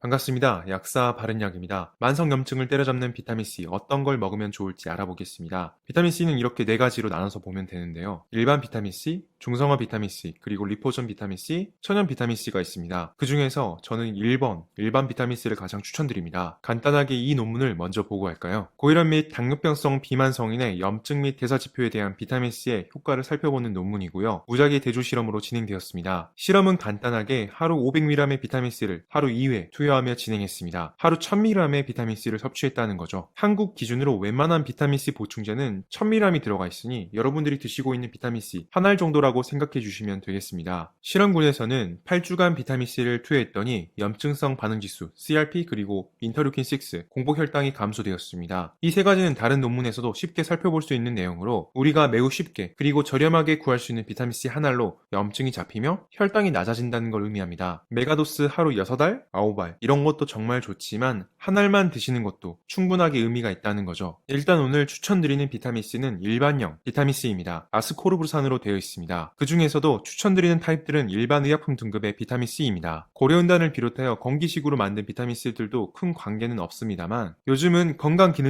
반갑습니다. 약사 바른약입니다. 만성염증을 때려잡는 비타민C 어떤 걸 먹으면 좋을지 알아보겠습니다. 비타민C는 이렇게 네 가지로 나눠서 보면 되는데요. 일반 비타민C, 중성화 비타민C, 그리고 리포전 비타민C, 천연 비타민C가 있습니다. 그 중에서 저는 1번 일반 비타민C를 가장 추천드립니다. 간단하게 이 논문을 먼저 보고 갈까요? 고혈압 및 당뇨병성 비만 성인의 염증 및 대사지표에 대한 비타민C의 효과를 살펴보는 논문이고요. 무작위 대조 실험으로 진행되었습니다. 실험은 간단하게 하루 500mg의 비타민C를 하루 2회 투여하며 진행했습니다. 하루 1000mg의 비타민C를 섭취했다는 거죠. 한국 기준으로 웬만한 비타민C 보충제는 1000mg이 들어가 있으니 여러분들이 드시고 있는 비타민C 한 알 정도라고 생각해 주시면 되겠습니다. 실험군에서는 8주간 비타민C를 투여했더니 염증성 반응지수 CRP 그리고 인터루킨6 공복혈당이 감소되었습니다. 이 세 가지는 다른 논문에서도 쉽게 살펴볼 수 있는 내용으로 우리가 매우 쉽게 그리고 저렴하게 구할 수 있는 비타민C 한 알로 염증이 잡히며 혈당이 낮아진다는 걸 의미합니다. 메가도스 하루 6알, 9알 이런 것도 정말 좋지만 한 알만 드시는 것도 충분하게 의미가 있다는 거죠. 일단 오늘 추천드리는 비타민C는 일반형 비타민C입니다. 아스코르브산으로 되어 있습니다. 그 중에서도 추천드리는 타입들은 일반 의약품 등급의 비타민C입니다. 고려은단을 비롯하여 건기식으로 만든 비타민C들도 큰 관계는 없습니다만 요즘은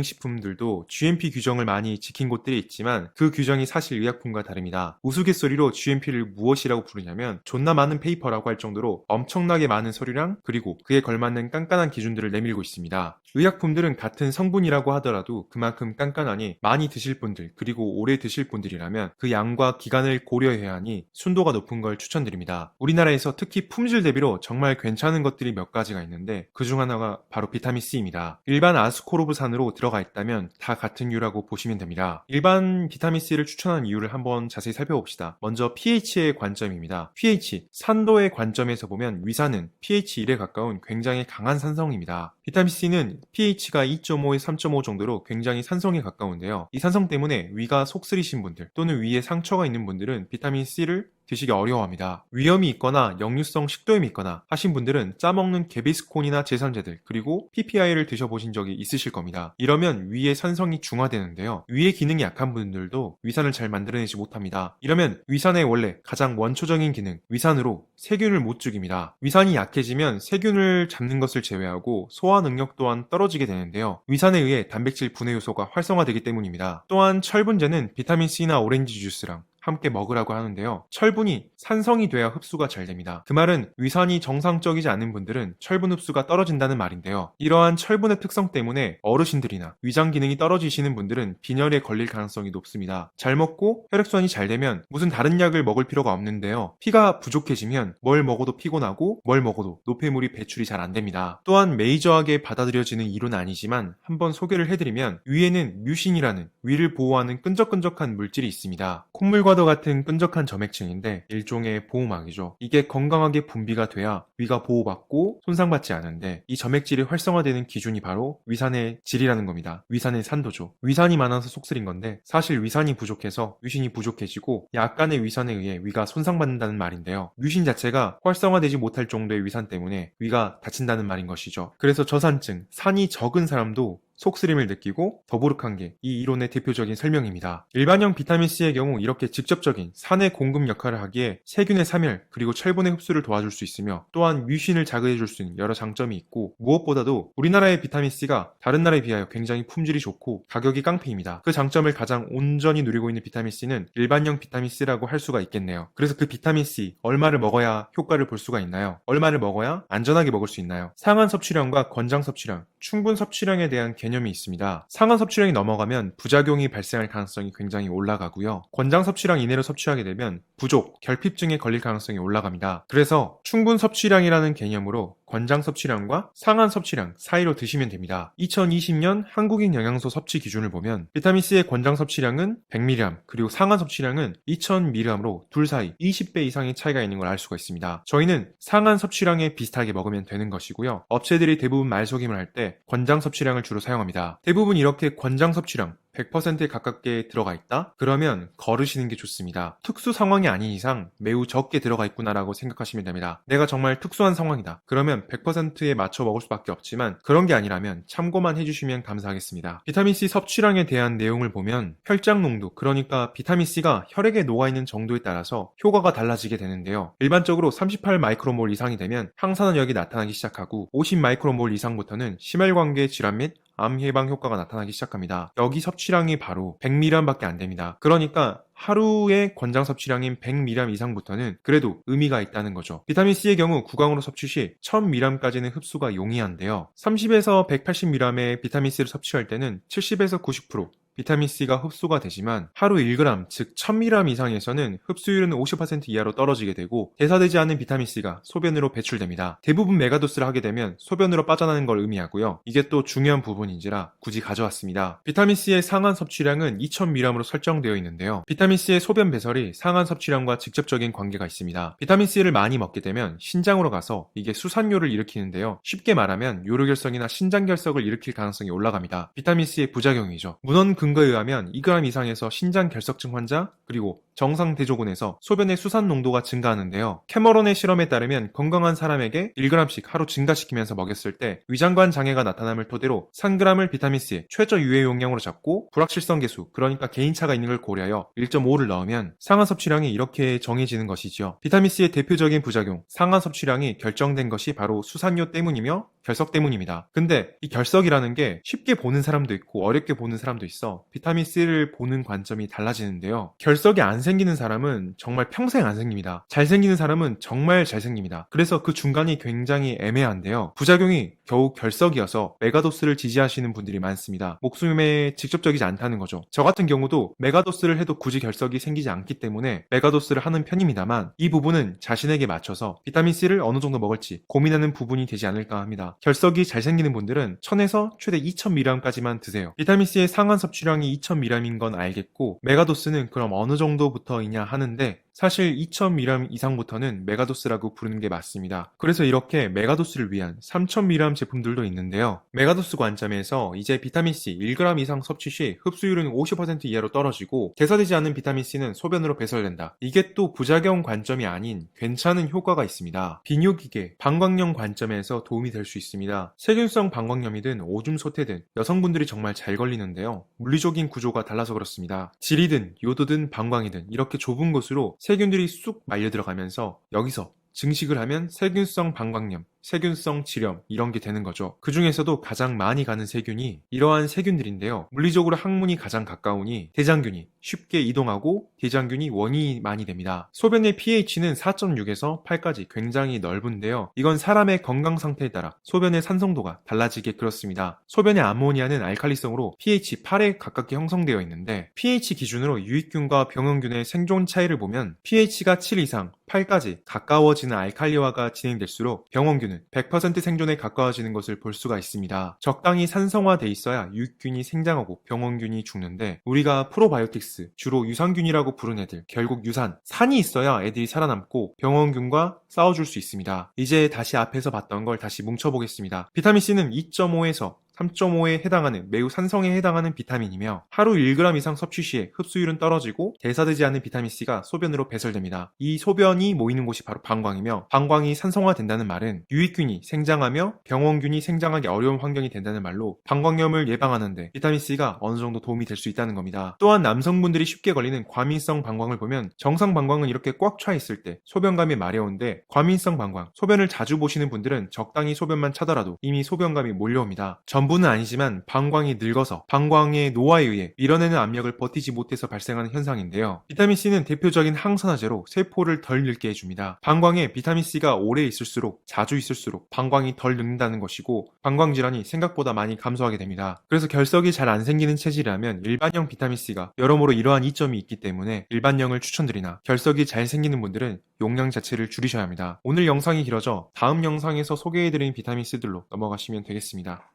건강기능식품들도 GMP 규정을 많이 지킨 곳들이 있지만 그 규정이 사실 의약품과 다릅니다. 우스갯소리로 GMP를 무엇이라고 부르냐면 존나 많은 페이퍼라고 할 정도로 엄청나게 많은 서류량 그리고 그에 걸맞는 깐깐한 기준들을 내밀고 있습니다. 의약품들은 같은 성분이라고 하더라도 그만큼 깐깐하니 많이 드실 분들 그리고 오래 드실 분들이라면 그 양과 기간을 고려해야 하니 순도가 높은 걸 추천드립니다. 우리나라에서 특히 품질 대비로 정말 괜찮은 것들이 몇 가지가 있는데 그중 하나가 바로 비타민C입니다. 일반 아스코르브산으로 들어가 있다면 다 같은 이유라고 보시면 됩니다. 일반 비타민C를 추천한 이유를 한번 자세히 살펴봅시다. 먼저 pH의 관점입니다. pH, 산도의 관점에서 보면 위산은 pH 1에 가까운 굉장히 강한 산성입니다. 비타민C는 pH가 2.5에 3.5 정도로 굉장히 산성에 가까운데요. 이 산성 때문에 위가 속쓰리신 분들 또는 위에 상처가 있는 분들은 비타민C를 드시기 어려워합니다. 위염이 있거나 역류성 식도염이 있거나 하신 분들은 짜먹는 개비스콘이나 제삼제들 그리고 PPI를 드셔보신 적이 있으실 겁니다. 이러면 위의 산성이 중화되는데요. 위의 기능이 약한 분들도 위산을 잘 만들어내지 못합니다. 이러면 위산의 원래 가장 원초적인 기능, 위산으로 세균을 못 죽입니다. 위산이 약해지면 세균을 잡는 것을 제외하고 소화 능력 또한 떨어지게 되는데요. 위산에 의해 단백질 분해 요소가 활성화되기 때문입니다. 또한 철분제는 비타민C나 오렌지 주스랑 함께 먹으라고 하는데요. 철분이 산성이 돼야 흡수가 잘 됩니다. 그 말은 위산이 정상적이지 않은 분들은 철분 흡수가 떨어진다는 말인데요. 이러한 철분의 특성 때문에 어르신들이나 위장 기능이 떨어지시는 분들은 빈혈에 걸릴 가능성이 높습니다. 잘 먹고 혈액순환이 잘 되면 무슨 다른 약을 먹을 필요가 없는데요. 피가 부족해지면 뭘 먹어도 피곤하고 뭘 먹어도 노폐물이 배출이 잘 안 됩니다. 또한 메이저하게 받아들여지는 이론은 아니지만 한번 소개를 해드리면 위에는 뮤신이라는 위를 보호하는 끈적끈적한 물질이 있습니다. 콧물과도 같은 끈적한 점액층인데 일종의 보호막이죠. 이게 건강하게 분비가 돼야 위가 보호받고 손상받지 않은데 이 점액질이 활성화되는 기준이 바로 위산의 질이라는 겁니다. 위산의 산도죠. 위산이 많아서 속쓰린 건데 사실 위산이 부족해서 뮤신이 부족해지고 약간의 위산에 의해 위가 손상받는다는 말인데요. 뮤신 자체가 활성화되지 못할 정도의 위산 때문에 위가 다친다는 말인 것이죠. 그래서 저산증, 산이 적은 사람도 속쓰림을 느끼고 더부룩한 게 이 이론의 대표적인 설명입니다. 일반형 비타민C의 경우 이렇게 직접적인 산의 공급 역할을 하기에 세균의 사멸 그리고 철분의 흡수를 도와줄 수 있으며 또한 뮤신을 자극해줄 수 있는 여러 장점이 있고 무엇보다도 우리나라의 비타민C가 다른 나라에 비하여 굉장히 품질이 좋고 가격이 깡패입니다. 그 장점을 가장 온전히 누리고 있는 비타민C는 일반형 비타민C라고 할 수가 있겠네요. 그래서 그 비타민C 얼마를 먹어야 효과를 볼 수가 있나요? 얼마를 먹어야 안전하게 먹을 수 있나요? 상한 섭취량과 권장 섭취량, 충분 섭취량에 대한 개념이 있습니다. 상한 섭취량이 넘어가면 부작용이 발생할 가능성이 굉장히 올라가고요. 권장 섭취량 이내로 섭취하게 되면 부족, 결핍증에 걸릴 가능성이 올라갑니다. 그래서 충분 섭취량이라는 개념으로 권장 섭취량과 상한 섭취량 사이로 드시면 됩니다. 2020년 한국인 영양소 섭취 기준을 보면 비타민C의 권장 섭취량은 100mg 그리고 상한 섭취량은 2000mg로 둘 사이 20배 이상의 차이가 있는 걸 알 수가 있습니다. 저희는 상한 섭취량에 비슷하게 먹으면 되는 것이고요. 업체들이 대부분 말속임을 할 때 권장 섭취량을 주로 사용합니다. 대부분 이렇게 권장 섭취량 100%에 가깝게 들어가 있다? 그러면 거르시는 게 좋습니다. 특수 상황이 아닌 이상 매우 적게 들어가 있구나라고 생각하시면 됩니다. 내가 정말 특수한 상황이다. 그러면 100%에 맞춰 먹을 수밖에 없지만 그런 게 아니라면 참고만 해주시면 감사하겠습니다. 비타민C 섭취량에 대한 내용을 보면 혈장 농도, 그러니까 비타민C가 혈액에 녹아있는 정도에 따라서 효과가 달라지게 되는데요. 일반적으로 38 마이크로몰 이상이 되면 항산화력이 나타나기 시작하고 50 마이크로몰 이상부터는 심혈관계 질환 및 암 예방 효과가 나타나기 시작합니다. 여기 섭취량이 바로 100mg 밖에 안 됩니다. 그러니까 하루의 권장 섭취량인 100mg 이상부터는 그래도 의미가 있다는 거죠. 비타민C의 경우 구강으로 섭취 시 1000mg까지는 흡수가 용이한데요. 30에서 180mg의 비타민C를 섭취할 때는 70에서 90% 비타민C가 흡수가 되지만 하루 1g, 즉 1000mg 이상에서는 흡수율은 50% 이하로 떨어지게 되고 대사되지 않은 비타민C가 소변으로 배출됩니다. 대부분 메가도스를 하게 되면 소변으로 빠져나가는 걸 의미하고요. 이게 또 중요한 부분인지라 굳이 가져왔습니다. 비타민C의 상한 섭취량은 2000mg으로 설정되어 있는데요. 비타민C의 소변 배설이 상한 섭취량과 직접적인 관계가 있습니다. 비타민C를 많이 먹게 되면 신장으로 가서 이게 수산료를 일으키는데요. 쉽게 말하면 요로결석이나 신장결석을 일으킬 가능성이 올라갑니다. 비타민C의 부작용이죠. 문헌 근거에 의하면 2g 이상에서 신장 결석증 환자, 그리고 정상 대조군에서 소변의 수산 농도가 증가하는데요. 캐머런의 실험에 따르면 건강한 사람에게 1g씩 하루 증가시키면서 먹였을 때 위장관 장애가 나타남을 토대로 3g을 비타민C의 최저 유해 용량으로 잡고 불확실성 계수, 그러니까 개인차가 있는 걸 고려하여 1.5를 넣으면 상한 섭취량이 이렇게 정해지는 것이지요. 비타민C의 대표적인 부작용, 상한 섭취량이 결정된 것이 바로 수산료 때문이며 결석 때문입니다. 근데 이 결석이라는 게 쉽게 보는 사람도 있고 어렵게 보는 사람도 있어 비타민C를 보는 관점이 달라지는데요. 결석이 안 생기는 사람은 정말 평생 안 생깁니다. 잘생기는 사람은 정말 잘생깁니다. 그래서 그 중간이 굉장히 애매한데요. 부작용이 겨우 결석이어서 메가도스를 지지하시는 분들이 많습니다. 목숨에 직접적이지 않다는 거죠. 저 같은 경우도 메가도스를 해도 굳이 결석이 생기지 않기 때문에 메가도스를 하는 편입니다만 이 부분은 자신에게 맞춰서 비타민C를 어느 정도 먹을지 고민하는 부분이 되지 않을까 합니다. 결석이 잘 생기는 분들은 1000에서 최대 2000mg까지만 드세요. 비타민C의 상한 섭취량이 2000mg인 건 알겠고 메가도스는 그럼 어느 정도부터이냐 하는데 사실 2000mg 이상부터는 메가도스라고 부르는 게 맞습니다. 그래서 이렇게 메가도스를 위한 3000mg 제품들도 있는데요. 메가도스 관점에서 이제 비타민C 1g 이상 섭취 시 흡수율은 50% 이하로 떨어지고 대사되지 않은 비타민C는 소변으로 배설된다. 이게 또 부작용 관점이 아닌 괜찮은 효과가 있습니다. 비뇨기계, 방광염 관점에서 도움이 될 수 있습니다. 세균성 방광염이든 오줌 소태든 여성분들이 정말 잘 걸리는데요. 물리적인 구조가 달라서 그렇습니다. 질이든 요도든 방광이든 이렇게 좁은 곳으로 세균들이 쑥 말려 들어가면서 여기서 증식을 하면 세균성 방광염, 세균성 질염 이런 게 되는 거죠. 그 중에서도 가장 많이 가는 세균이 이러한 세균들인데요. 물리적으로 항문이 가장 가까우니 대장균이 쉽게 이동하고 대장균이 원인이 많이 됩니다. 소변의 pH는 4.6에서 8까지 굉장히 넓은데요. 이건 사람의 건강 상태에 따라 소변의 산성도가 달라지게 그렇습니다. 소변의 암모니아는 알칼리성으로 pH 8에 가깝게 형성되어 있는데 pH 기준으로 유익균과 병원균의 생존 차이를 보면 pH가 7 이상 8까지 가까워지는 알칼리화가 진행될수록 병원균은 100% 생존에 가까워지는 것을 볼 수가 있습니다. 적당히 산성화돼 있어야 유익균이 생장하고 병원균이 죽는데 우리가 프로바이오틱스, 주로 유산균이라고 부르는 애들, 결국 유산, 산이 있어야 애들이 살아남고 병원균과 싸워줄 수 있습니다. 이제 다시 앞에서 봤던 걸 다시 뭉쳐보겠습니다. 비타민C는 2.5에서 3.5에 해당하는 매우 산성에 해당하는 비타민이며 하루 1g 이상 섭취 시에 흡수율은 떨어지고 대사되지 않는 비타민C가 소변으로 배설됩니다. 이 소변이 모이는 곳이 바로 방광이며 방광이 산성화된다는 말은 유익균이 생장하며 병원균이 생장하기 어려운 환경이 된다는 말로 방광염을 예방하는데 비타민C가 어느 정도 도움이 될 수 있다는 겁니다. 또한 남성분들이 쉽게 걸리는 과민성 방광을 보면 정상 방광은 이렇게 꽉 차 있을 때 소변감이 마려운데 과민성 방광, 소변을 자주 보시는 분들은 적당히 소변만 차더라도 이미 소변감이 몰려옵니다. 전부는 아니지만 방광이 늙어서 방광의 노화에 의해 밀어내는 압력을 버티지 못해서 발생하는 현상인데요. 비타민C는 대표적인 항산화제로 세포를 덜 늙게 해줍니다. 방광에 비타민C가 오래 있을수록 자주 있을수록 방광이 덜 늙는다는 것이고 방광질환이 생각보다 많이 감소하게 됩니다. 그래서 결석이 잘 안 생기는 체질이라면 일반형 비타민C가 여러모로 이러한 이점이 있기 때문에 일반형을 추천드리나 결석이 잘 생기는 분들은 용량 자체를 줄이셔야 합니다. 오늘 영상이 길어져 다음 영상에서 소개해드린 비타민C들로 넘어가시면 되겠습니다.